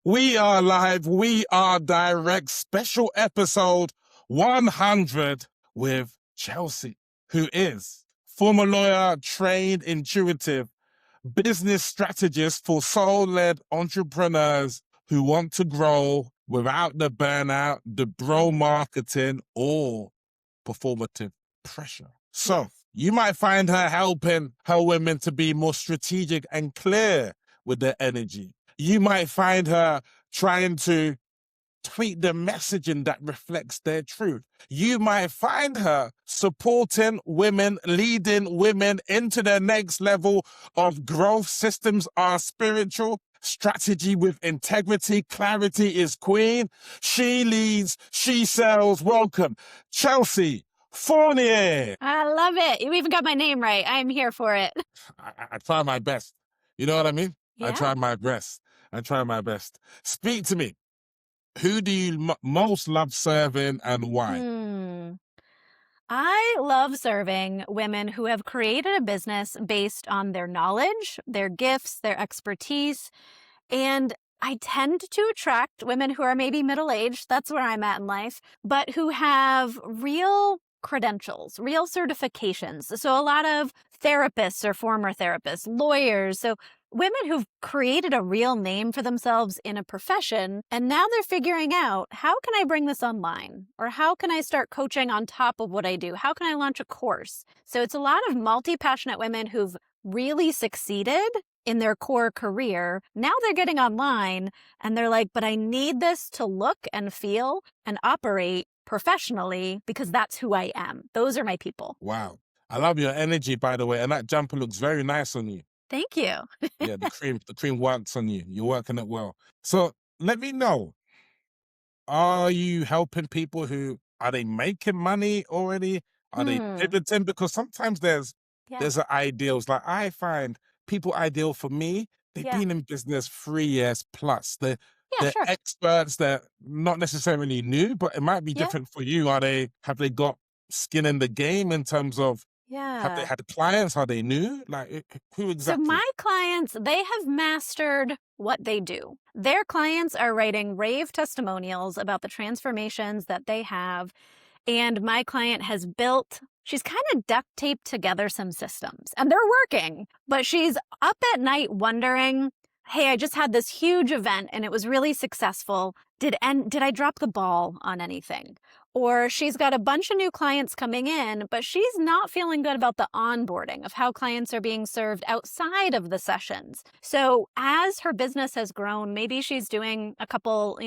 We are live. We are direct. Special episode 100 with Chelsea, who is former lawyer, trained intuitive, business strategist for soul-led entrepreneurs who want to grow without the burnout, the bro marketing, or performative pressure. So you might find her helping her women to be more strategic and clear with their energy. You might find her trying to tweet the messaging that reflects their truth. You might find her supporting women, leading women into the next level of growth. Systems are spiritual. Strategy with integrity. Clarity is queen. She leads, she sells. Welcome, Chelsea Fournier. I love it. You even got my name right. I'm here for it. I try my best. You know what I mean? I Yeah. try my best. I try my best. Speak to me. Who do you most love serving and why? I love serving women who have created a business based on their knowledge, their gifts, their expertise. And I tend to attract women who are maybe middle-aged, that's where I'm at in life, but who have real credentials, real certifications. So a lot of therapists or former therapists, lawyers. So women who've created a real name for themselves in a profession, and now they're figuring out, how can I bring this online? Or how can I start coaching on top of what I do? How can I launch a course? So it's a lot of multi-passionate women who've really succeeded in their core career. Now they're getting online and they're like, but I need this to look and feel and operate professionally because that's who I am. Those are my people. Wow. I love your energy, by the way, and that jumper looks very nice on you. Thank you. Yeah, the cream works on you. You're working it well. So let me know, are you helping people who, are they making money already? Are they pivoting? Because sometimes there's an ideals. Like I find people ideal for me, they've been in business 3 years plus. They're Sure. experts. They're not necessarily new, but it might be different for you. Have they got skin in the game in terms of, have they had clients? Are they new? Like who exactly? So my clients, they have mastered what they do. Their clients are writing rave testimonials about the transformations that they have. And my client has built, she's kind of duct taped together some systems and they're working, but she's up at night wondering, hey, I just had this huge event and it was really successful. Did I drop the ball on anything? Or she's got a bunch of new clients coming in, but she's not feeling good about the onboarding of how clients are being served outside of the sessions. So as her business has grown, maybe she's doing a couple,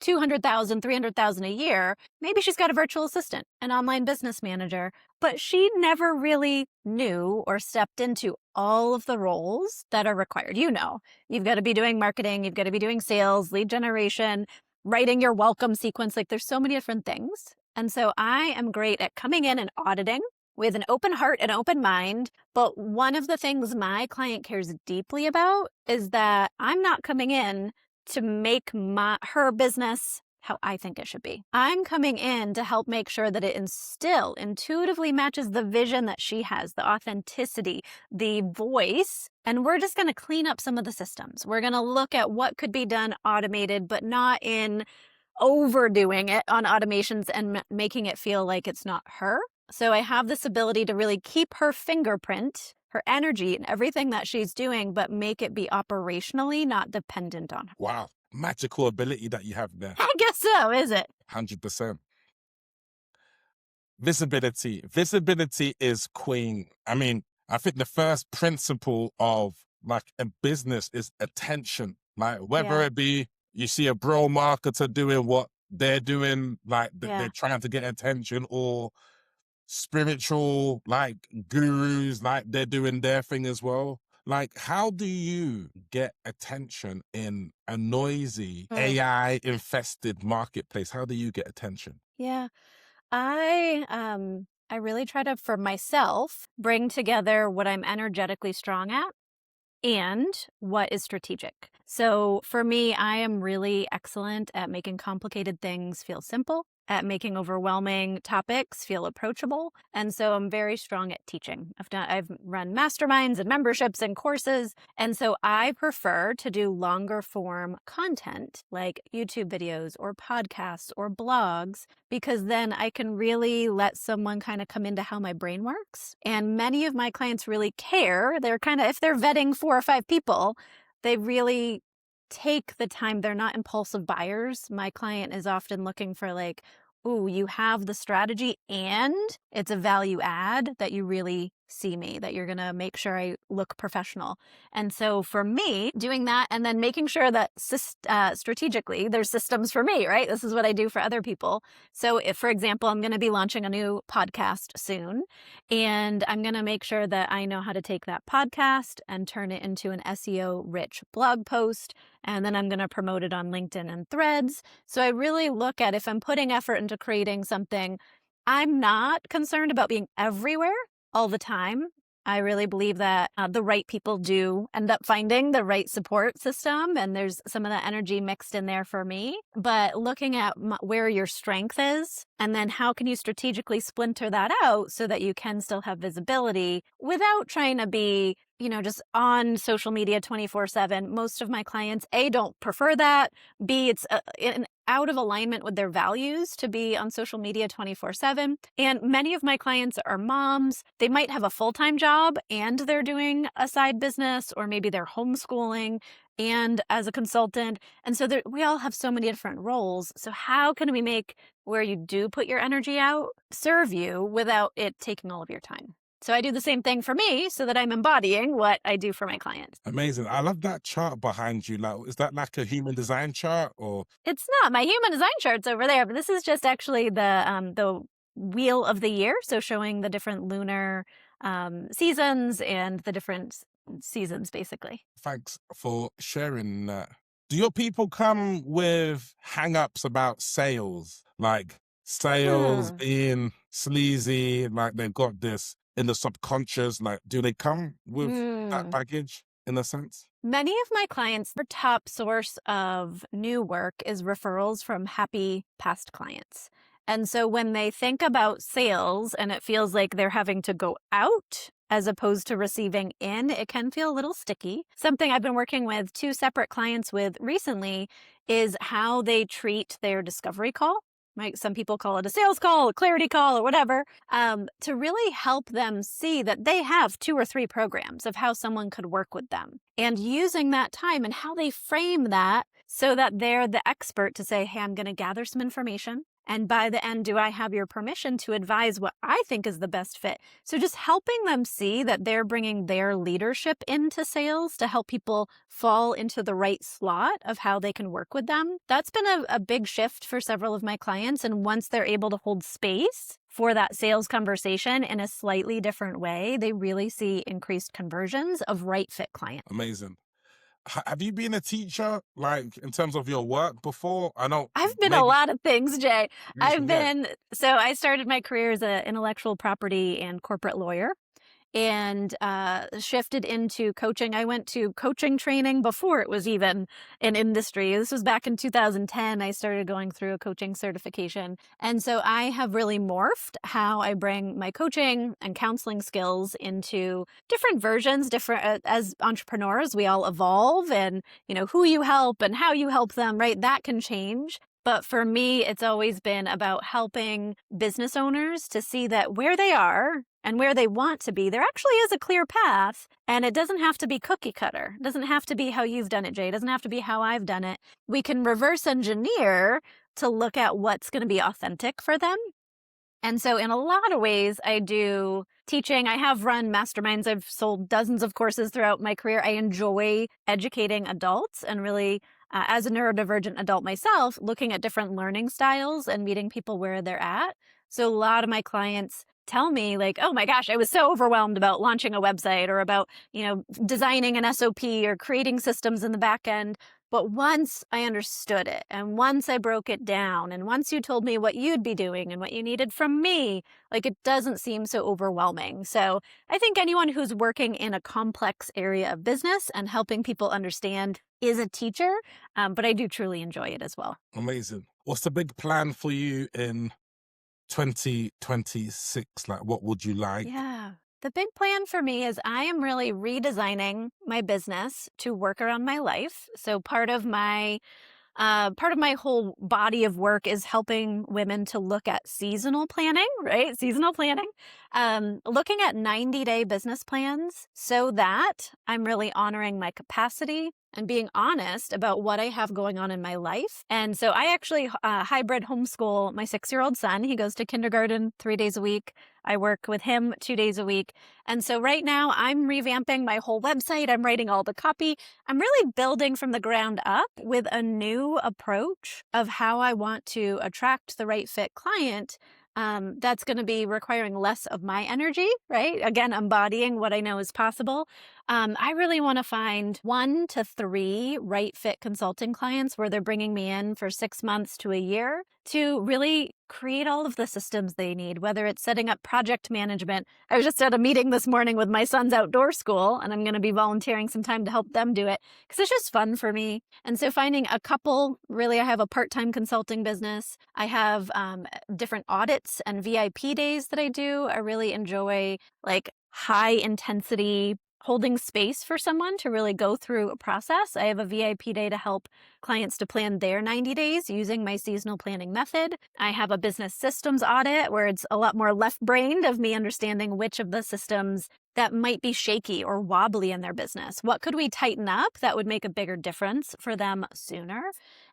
200,000, 300,000 a year. Maybe she's got a virtual assistant, an online business manager, but she never really knew or stepped into all of the roles that are required. You've got to be doing marketing, you've got to be doing sales, lead generation, writing your welcome sequence. Like there's so many different things. And so I am great at coming in and auditing with an open heart and open mind. But one of the things my client cares deeply about is that I'm not coming in to make her business how I think it should be. I'm coming in to help make sure that it intuitively matches the vision that she has, the authenticity, the voice. And we're just going to clean up some of the systems. We're going to look at what could be done automated, but not in overdoing it on automations and making it feel like it's not her. So I have this ability to really keep her fingerprint, her energy and everything that she's doing, but make it be operationally not dependent on her. Wow. Magical ability that you have there. I guess so, is it? 100%. Visibility. Visibility is queen. I mean, I think the first principle of like a business is attention. Like whether it be you see a bro marketer doing what they're doing, like they're trying to get attention, or spiritual like gurus, like they're doing their thing as well. Like, how do you get attention in a noisy, AI infested marketplace? How do you get attention? Yeah. I really try to, for myself, bring together what I'm energetically strong at and what is strategic. So for me, I am really excellent at making complicated things feel simple. at making overwhelming topics feel approachable. And so I'm very strong at teaching. I've run masterminds and memberships and courses. And so I prefer to do longer form content like YouTube videos or podcasts or blogs, because then I can really let someone kind of come into how my brain works. And many of my clients really care. They're kind of, if they're vetting 4 or 5 people, they really take the time. They're not impulsive buyers. My client is often looking for like, ooh, you have the strategy and it's a value add that you really see me, that you're going to make sure I look professional. And so for me, doing that and then making sure that strategically there's systems for me, right? This is what I do for other people. So if, for example, I'm going to be launching a new podcast soon, and I'm going to make sure that I know how to take that podcast and turn it into an SEO rich blog post. And then I'm going to promote it on LinkedIn and Threads. So I really look at, if I'm putting effort into creating something, I'm not concerned about being everywhere all the time. I really believe that the right people do end up finding the right support system, and there's some of that energy mixed in there for me. But looking at where your strength is, and then how can you strategically splinter that out so that you can still have visibility without trying to be, just on social media 24/7. Most of my clients, A, don't prefer that. B, it's out of alignment with their values to be on social media 24/7. And many of my clients are moms. They might have a full-time job and they're doing a side business, or maybe they're homeschooling and as a consultant. And so we all have so many different roles. So how can we make where you do put your energy out serve you without it taking all of your time? So I do the same thing for me so that I'm embodying what I do for my clients. Amazing. I love that chart behind you. Like, is that like a human design chart or? It's not. My human design chart's over there, but this is just actually the wheel of the year. So showing the different lunar seasons and the different seasons, basically. Thanks for sharing that. Do your people come with hang-ups about sales? Like sales being sleazy, like they've got this in the subconscious, like do they come with that baggage in a sense? Many of my clients, their top source of new work is referrals from happy past clients. And so when they think about sales and it feels like they're having to go out as opposed to receiving in, it can feel a little sticky. Something I've been working with 2 separate clients with recently is how they treat their discovery call. Right? Some people call it a sales call, a clarity call, or whatever, to really help them see that they have 2 or 3 programs of how someone could work with them, and using that time and how they frame that so that they're the expert to say, hey, I'm going to gather some information. And by the end, do I have your permission to advise what I think is the best fit? So just helping them see that they're bringing their leadership into sales to help people fall into the right slot of how they can work with them. That's been a big shift for several of my clients. And once they're able to hold space for that sales conversation in a slightly different way, they really see increased conversions of right fit clients. Amazing. Have you been a teacher, like in terms of your work before? I know I've been a lot of things, Jay. Yeah. So I started my career as an intellectual property and corporate lawyer, and shifted into coaching. I went to coaching training before it was even an industry. This was back in 2010. I started going through a coaching certification. And so I have really morphed how I bring my coaching and counseling skills into different versions, as entrepreneurs, we all evolve, and who you help and how you help them, right? That can change. But for me, it's always been about helping business owners to see that where they are and where they want to be, there actually is a clear path, and it doesn't have to be cookie cutter. It doesn't have to be how you've done it, Jay. It doesn't have to be how I've done it. We can reverse engineer to look at what's going to be authentic for them. And so in a lot of ways, I do teaching. I have run masterminds. I've sold dozens of courses throughout my career. I enjoy educating adults, and really, as a neurodivergent adult myself, looking at different learning styles and meeting people where they're at. So a lot of my clients tell me like, oh my gosh, I was so overwhelmed about launching a website, or about, designing an SOP or creating systems in the back end. But once I understood it, and once I broke it down, and once you told me what you'd be doing and what you needed from me, like, it doesn't seem so overwhelming. So I think anyone who's working in a complex area of business and helping people understand is a teacher, but I do truly enjoy it as well. Amazing. What's the big plan for you in 2026? Like, what would you like? Yeah. The big plan for me is I am really redesigning my business to work around my life. So part of my whole body of work is helping women to look at seasonal planning, right? Seasonal planning, looking at 90-day business plans so that I'm really honoring my capacity and being honest about what I have going on in my life. And so I actually hybrid homeschool my 6-year-old son. He goes to kindergarten 3 days a week. I work with him 2 days a week. And so right now I'm revamping my whole website. I'm writing all the copy. I'm really building from the ground up with a new approach of how I want to attract the right fit client. That's going to be requiring less of my energy, right? Again, embodying what I know is possible. I really want to find 1 to 3 right fit consulting clients where they're bringing me in for 6 months to a year to really create all of the systems they need, whether it's setting up project management. I was just at a meeting this morning with my son's outdoor school, and I'm going to be volunteering some time to help them do it because it's just fun for me. And so finding a couple, really, I have a part-time consulting business. I have different audits and VIP days that I do. I really enjoy like high intensity holding space for someone to really go through a process. I have a VIP day to help clients to plan their 90 days using my seasonal planning method. I have a business systems audit where it's a lot more left-brained of me understanding which of the systems that might be shaky or wobbly in their business. What could we tighten up that would make a bigger difference for them sooner?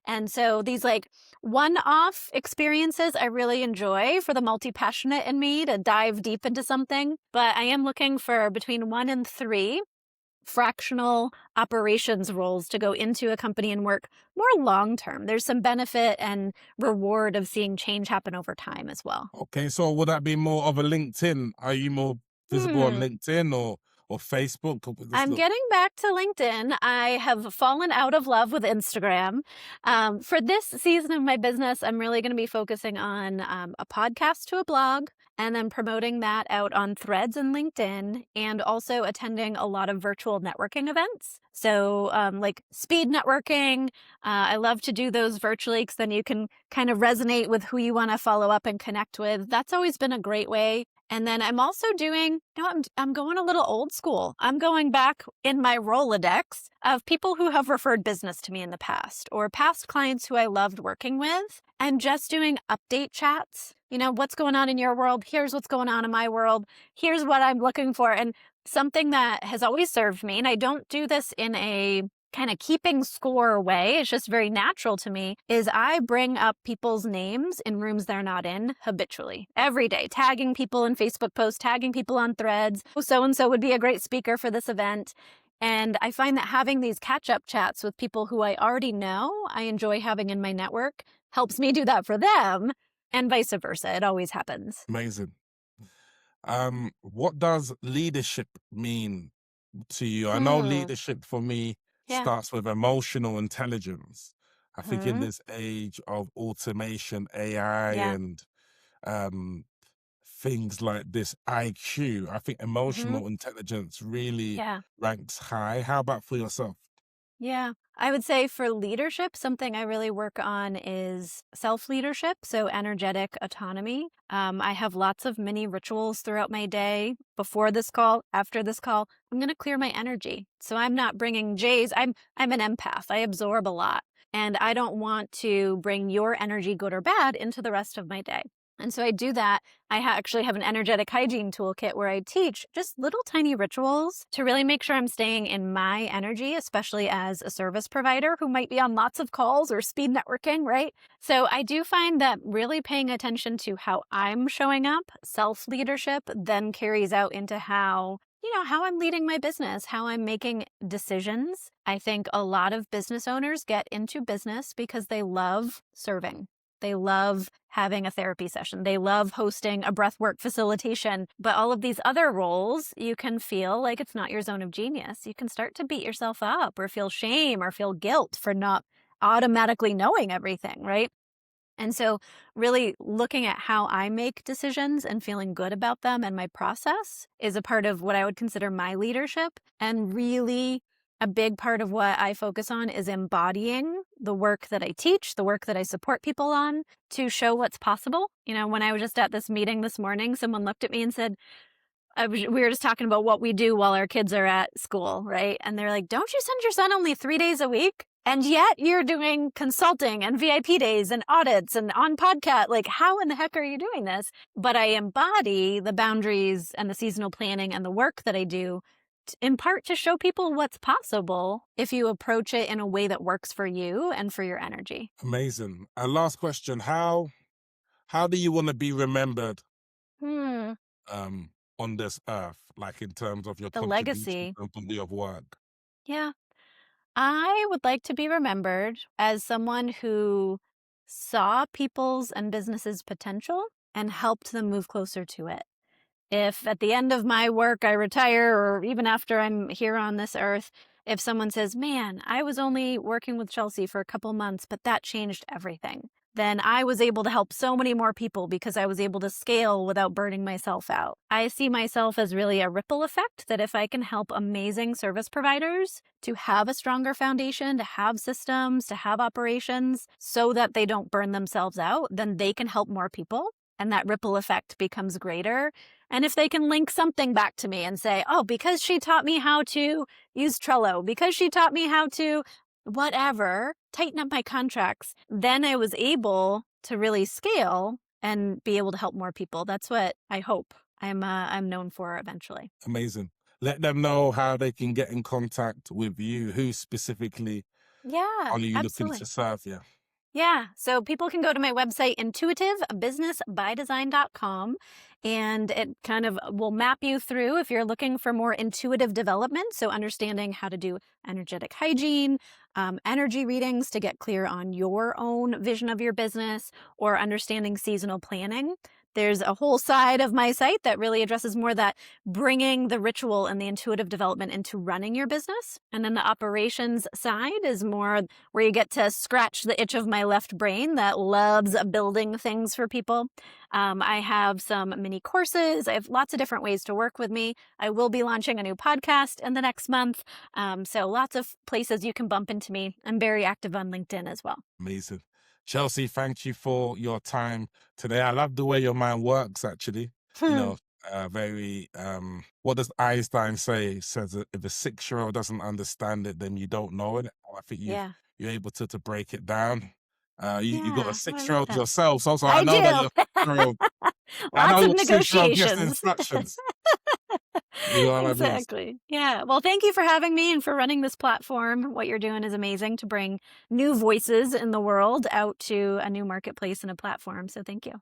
And so these like one-off experiences I really enjoy for the multi-passionate in me to dive deep into something. But I am looking for between 1 and 3 fractional operations roles to go into a company and work more long-term. There's some benefit and reward of seeing change happen over time as well. Okay, so would that be more of a LinkedIn? Are you more visible on LinkedIn or Facebook? Or I'm getting back to LinkedIn. I have fallen out of love with Instagram. For this season of my business, I'm really going to be focusing on a podcast to a blog and then promoting that out on Threads and LinkedIn, and also attending a lot of virtual networking events. So like speed networking, I love to do those virtually because then you can kind of resonate with who you want to follow up and connect with. That's always been a great way. And then I'm also doing, I'm going a little old school. I'm going back in my Rolodex of people who have referred business to me in the past or past clients who I loved working with, and just doing update chats. What's going on in your world? Here's what's going on in my world. Here's what I'm looking for. And something that has always served me, and I don't do this in a kind of keeping score way, it's just very natural to me, is I bring up people's names in rooms they're not in habitually every day, tagging people in Facebook posts, tagging people on Threads. So-and-so would be a great speaker for this event. And I find that having these catch-up chats with people who I already know, I enjoy having in my network, helps me do that for them, and vice versa. It always happens. Amazing. What does leadership mean to you? I know leadership for me starts with emotional intelligence. I think in this age of automation, AI, and things like this IQ, I think emotional intelligence really ranks high. How about for yourself? Yeah, I would say for leadership, something I really work on is self-leadership, so energetic autonomy. I have lots of mini rituals throughout my day. Before this call, after this call, I'm going to clear my energy. So I'm not bringing Jay's. I'm an empath. I absorb a lot, and I don't want to bring your energy, good or bad, into the rest of my day. And so I do that. I actually have an energetic hygiene toolkit where I teach just little tiny rituals to really make sure I'm staying in my energy, especially as a service provider who might be on lots of calls or speed networking, right? So I do find that really paying attention to how I'm showing up, self-leadership, then carries out into how I'm leading my business, how I'm making decisions. I think a lot of business owners get into business because they love serving. They love having a therapy session. They love hosting a breathwork facilitation. But all of these other roles, you can feel like it's not your zone of genius. You can start to beat yourself up or feel shame or feel guilt for not automatically knowing everything, right? And so really looking at how I make decisions and feeling good about them and my process is a part of what I would consider my leadership, and really a big part of what I focus on is embodying the work that I teach, the work that I support people on, to show what's possible. When I was just at this meeting this morning, someone looked at me and said, we were just talking about what we do while our kids are at school, right? And they're like, don't you send your son only 3 days a week? And yet you're doing consulting and VIP days and audits and on podcast. Like, how in the heck are you doing this? But I embody the boundaries and the seasonal planning and the work that I do in part to show people what's possible if you approach it in a way that works for you and for your energy. Amazing. And last question, how do you want to be remembered Hmm. on this earth, like in terms of your The contribution legacy. and body of work? Yeah. I would like to be remembered as someone who saw people's and businesses' potential and helped them move closer to it. If at the end of my work I retire, or even after I'm here on this earth, if someone says, man, I was only working with Chelsea for a couple months, but that changed everything, then I was able to help so many more people because I was able to scale without burning myself out. I see myself as really a ripple effect, that if I can help amazing service providers to have a stronger foundation, to have systems, to have operations so that they don't burn themselves out, then they can help more people. And that ripple effect becomes greater. And if they can link something back to me and say, oh, because she taught me how to use Trello, because she taught me how to whatever, tighten up my contracts, then I was able to really scale and be able to help more people. That's what I hope I'm known for eventually. Amazing. Let them know how they can get in contact with you. Who specifically Yeah, are you looking absolutely. to serve? Yeah. Yeah, so people can go to my website, intuitivebusinessbydesign.com, and it kind of will map you through if you're looking for more intuitive development. So understanding how to do energetic hygiene, energy readings to get clear on your own vision of your business, or understanding seasonal planning. There's a whole side of my site that really addresses more that bringing the ritual and the intuitive development into running your business. And then the operations side is more where you get to scratch the itch of my left brain that loves building things for people. I have some mini courses. I have lots of different ways to work with me. I will be launching a new podcast in the next month. So lots of places you can bump into me. I'm very active on LinkedIn as well. Amazing. Chelsea, thank you for your time today. I love the way your mind works, actually. Very, what does Einstein say? He says that if a 6-year-old doesn't understand it, then you don't know it. I think Yeah. you're able to break it down. You got a Yeah. Oh, I love 6-year-old that. yourself, so I I know that do. you're 6-year-old. I know Lots of your 6-year-old gets negotiations. instructions. You know what I mean? Exactly. Yeah. Well, thank you for having me and for running this platform. What you're doing is amazing to bring new voices in the world out to a new marketplace and a platform. So thank you.